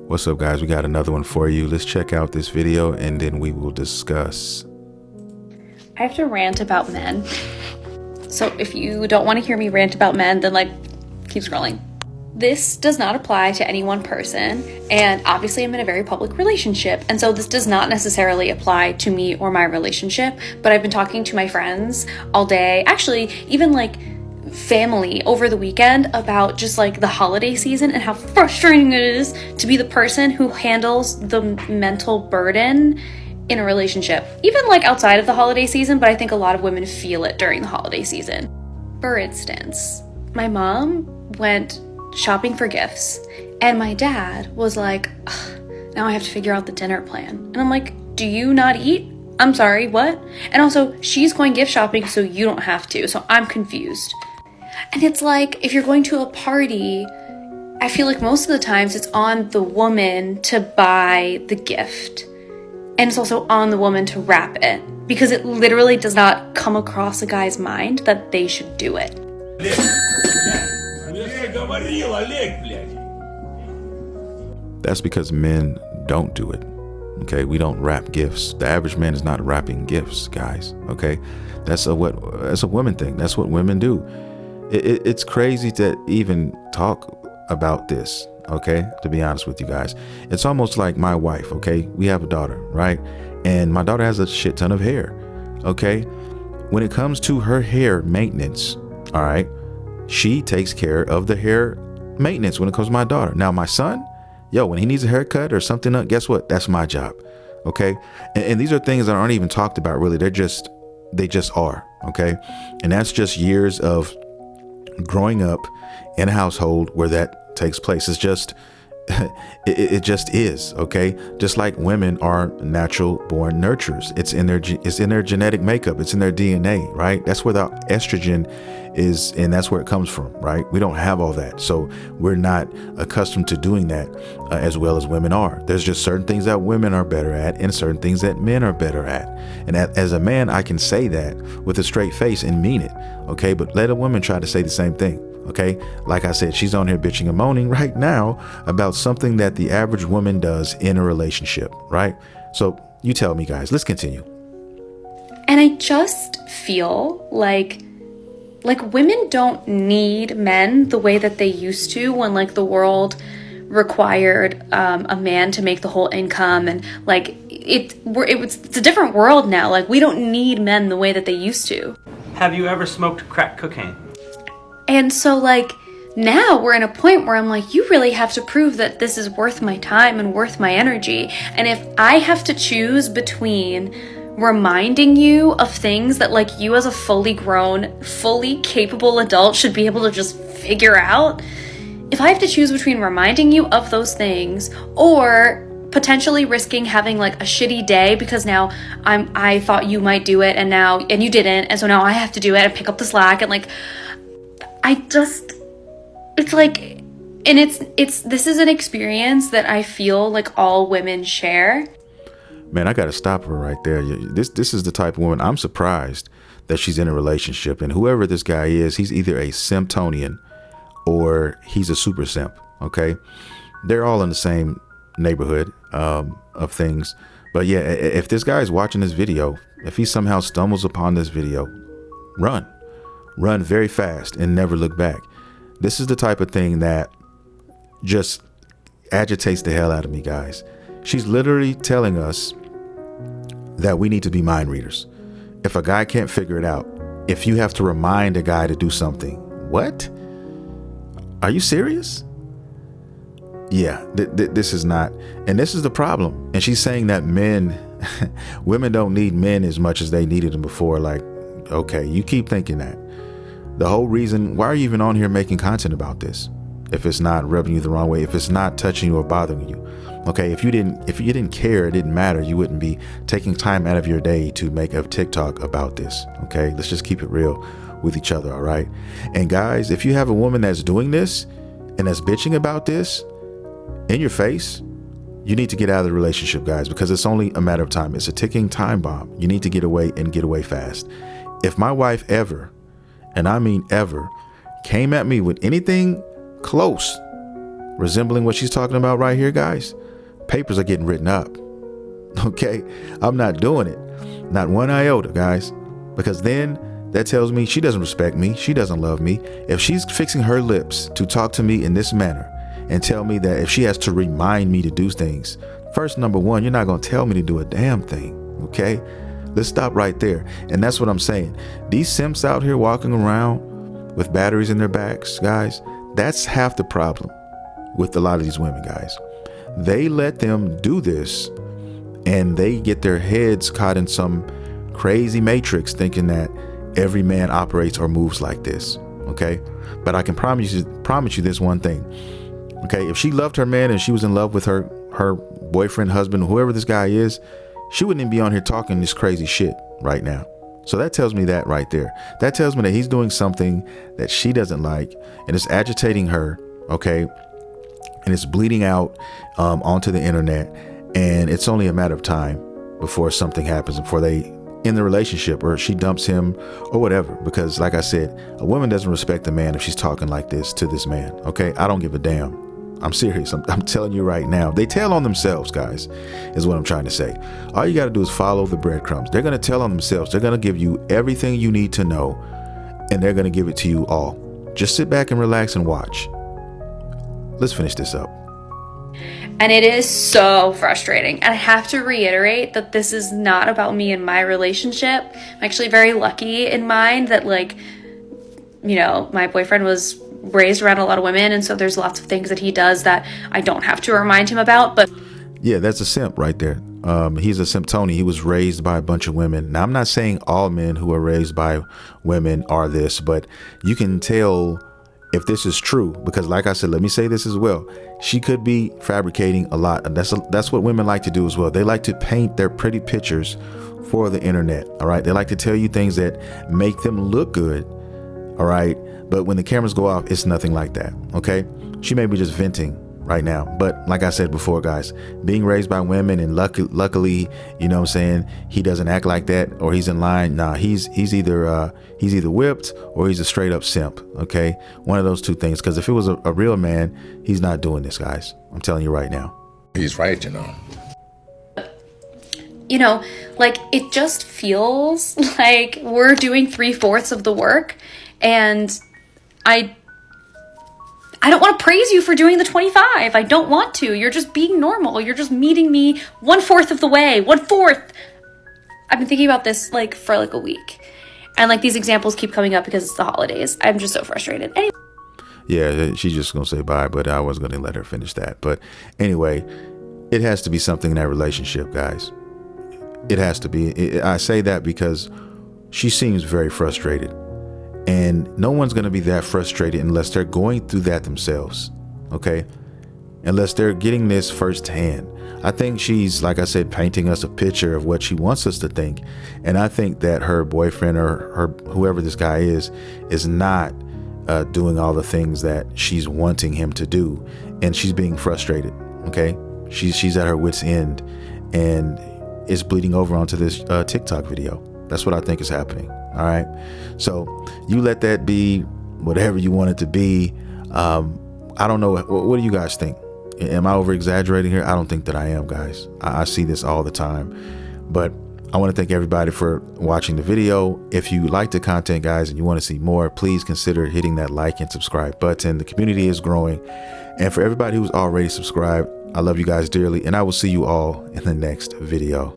What's up, guys? We got another one for you. Let's check out this video and then we will discuss. I have to rant about men. So if you don't want to hear me rant about men, then keep scrolling. This does not apply to any one person, and obviously I'm in a very public relationship, and so this does not necessarily apply to me or my relationship, but I've been talking to my friends all day, actually even family over the weekend, about just the holiday season and how frustrating it is to be the person who handles the mental burden in a relationship, even outside of the holiday season, but I think a lot of women feel it during the holiday season. For instance, my mom went shopping for gifts, and my dad was like, now I have to figure out the dinner plan. And I'm like, do you not eat? I'm sorry, what? And also, she's going gift shopping, so you don't have to, so I'm confused. And it's if you're going to a party, I feel like most of the times it's on the woman to buy the gift. And it's also on the woman to wrap it, because it literally does not come across a guy's mind that they should do it. That's because men don't do it. Okay, we don't wrap gifts. The average man is not wrapping gifts, guys. Okay, that's a women thing. That's what women do. It's crazy to even talk about this. Okay, to be honest with you guys, it's almost like my wife. Okay, we have a daughter, right? And my daughter has a shit ton of hair. Okay, when it comes to her hair maintenance, all right, she takes care of the hair maintenance when it comes to my daughter. Now, my son, when he needs a haircut or something, guess what? That's my job. Okay. And these are things that aren't even talked about, really. They just are. Okay. And that's just years of growing up in a household where that takes place. It's just, it just is. Okay. Just like women are natural born nurturers. It's in their genetic makeup. It's in their DNA, right? That's where the estrogen is, and that's where it comes from, right? We don't have all that, so we're not accustomed to doing that as well as women are. There's just certain things that women are better at and certain things that men are better at, and as a man I can say that with a straight face and mean it. Okay, but let a woman try to say the same thing. Okay, like I said, she's on here bitching and moaning right now about something that the average woman does in a relationship, right? So you tell me, guys, let's continue. And I just feel like women don't need men the way that they used to when the world required a man to make the whole income, and it's a different world now. We don't need men the way that they used to. Have you ever smoked crack cocaine? And so now we're in a point where I'm you really have to prove that this is worth my time and worth my energy. And if I have to choose between reminding you of things that you as a fully grown, fully capable adult should be able to just figure out, if I have to choose between reminding you of those things or potentially risking having a shitty day because now I thought you might do it and you didn't, and so now I have to do it and pick up the slack, and this is an experience that I feel all women share. Man, I got to stop her right there. This is the type of woman. I'm surprised that she's in a relationship, and whoever this guy is, he's either a Simptonian or he's a super simp. Okay, they're all in the same neighborhood of things. But yeah, if this guy is watching this video, if he somehow stumbles upon this video, run very fast and never look back. This is the type of thing that just agitates the hell out of me, guys. She's literally telling us that we need to be mind readers. If a guy can't figure it out, if you have to remind a guy to do something, what? Are you serious? Yeah, this is not. And this is the problem. And she's saying that women don't need men as much as they needed them before. Okay, you keep thinking that. The whole reason, why are you even on here making content about this? If it's not rubbing you the wrong way, if it's not touching you or bothering you. Okay, if you didn't care, it didn't matter, you wouldn't be taking time out of your day to make a TikTok about this. Okay, let's just keep it real with each other. All right. And guys, if you have a woman that's doing this and that's bitching about this in your face, you need to get out of the relationship, guys, because it's only a matter of time. It's a ticking time bomb. You need to get away and get away fast. If my wife ever, and I mean ever, came at me with anything close resembling what she's talking about right here, guys, papers are getting written up. Okay, I'm not doing it, not one iota, guys, because then that tells me she doesn't respect me, she doesn't love me. If she's fixing her lips to talk to me in this manner and tell me that if she has to remind me to do things, first, number one, you're not going to tell me to do a damn thing. Okay, let's stop right there. And that's what I'm saying. These simps out here walking around with batteries in their backs, guys, that's half the problem with a lot of these women, guys. They let them do this and they get their heads caught in some crazy matrix thinking that every man operates or moves like this. Okay, but I can promise you this one thing. Okay, if she loved her man and she was in love with her boyfriend, husband, whoever this guy is, she wouldn't even be on here talking this crazy shit right now. So that tells me that right there. That tells me that he's doing something that she doesn't like and it's agitating her. Okay, and it's bleeding out onto the internet, and it's only a matter of time before something happens, before they end the relationship or she dumps him or whatever. Because like I said, a woman doesn't respect a man if she's talking like this to this man. Okay, I don't give a damn. I'm serious. I'm telling you right now. They tell on themselves, guys, is what I'm trying to say. All you got to do is follow the breadcrumbs. They're going to tell on themselves. They're going to give you everything you need to know, and they're going to give it to you all. Just sit back and relax and watch. Let's finish this up. And it is so frustrating. And I have to reiterate that this is not about me and my relationship. I'm actually very lucky in mine that, like, you know, my boyfriend was raised around a lot of women, and so there's lots of things that he does that I don't have to remind him about. But yeah, that's a simp right there. He's a simp Tony. He was raised by a bunch of women. Now, I'm not saying all men who are raised by women are this, but you can tell if this is true, because like I said, let me say this as well. She could be fabricating a lot. And that's what women like to do as well. They like to paint their pretty pictures for the internet. All right. They like to tell you things that make them look good. All right. But when the cameras go off, it's nothing like that. Okay. She may be just venting right now. But like I said before, guys, being raised by women and luckily, you know what I'm saying, he doesn't act like that or he's in line. Nah, he's either whipped or he's a straight up simp. Okay. One of those two things. Because if it was a real man, he's not doing this, guys. I'm telling you right now. He's right, you know. You know, like, it just feels like we're doing 3/4 of the work, and I don't want to praise you for doing the 25. I don't want to. You're just being normal. You're just meeting me 1/4 of the way. 1/4. I've been thinking about this like for like a week, and like these examples keep coming up because it's the holidays. I'm just so frustrated. Anyway. Yeah, she's just gonna say bye, but I was gonna let her finish that. But anyway, it has to be something in that relationship, guys. It has to be. I say that because she seems very frustrated. And no one's going to be that frustrated unless they're going through that themselves. Okay. Unless they're getting this firsthand. I think she's, like I said, painting us a picture of what she wants us to think. And I think that her boyfriend or her, whoever this guy is not doing all the things that she's wanting him to do. And she's being frustrated. Okay. She's at her wit's end and it's bleeding over onto this TikTok video. That's what I think is happening. All right. So you let that be whatever you want it to be. I don't know. What do you guys think? Am I over exaggerating here? I don't think that I am, guys. I see this all the time. But I want to thank everybody for watching the video. If you like the content, guys, and you want to see more, please consider hitting that like and subscribe button. The community is growing. And for everybody who's already subscribed, I love you guys dearly. And I will see you all in the next video.